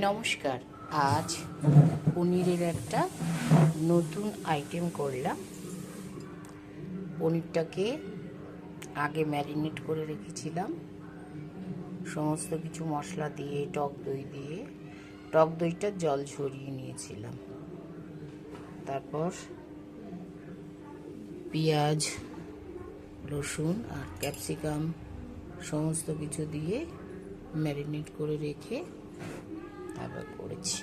নমস্কার। আজ পনিরের একটা নতুন আইটেম করলাম। পনিরটাকে আগে ম্যারিনেট করে রেখেছিলাম সমস্ত কিছু মশলা দিয়ে, টক দই দিয়ে। টক দইটা জল ঝরিয়ে নিয়েছিলাম। তারপর পেঁয়াজ, রসুন আর ক্যাপসিকাম সমস্ত কিছু দিয়ে ম্যারিনেট করে রেখে তারপর করেছি।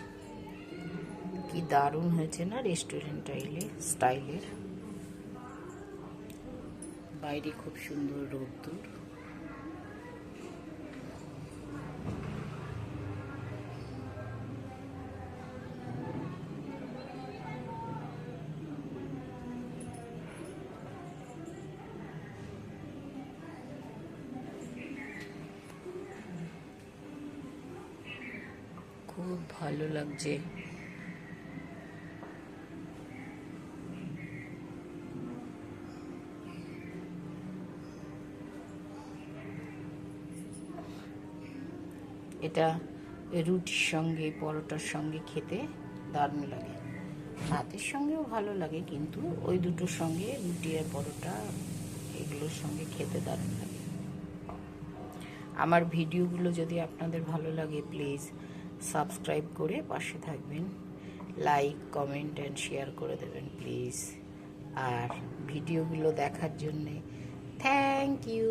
কি দারুণ হয়েছে না, রেস্টুরেন্ট স্টাইলের। বাইরে খুব সুন্দর রোদ্দুর। খুব ভালো লাগছে। এটা রুটির সঙ্গে, পরোটার সঙ্গে খেতে দারুণ লাগে। ভাতের সঙ্গেও ভালো লাগে, কিন্তু ওই দুটোর সঙ্গে, রুটি আর পরোটা, এগুলোর সঙ্গে খেতে দারুণ লাগে। আমার ভিডিওগুলো যদি আপনাদের ভালো লাগে, প্লিজ সাবস্ক্রাইব করে পাশে থাকবেন। লাইক, কমেন্ট অ্যান্ড শেয়ার করে দেবেন প্লিজ। আর ভিডিওগুলো দেখার জন্যে থ্যাংক ইউ।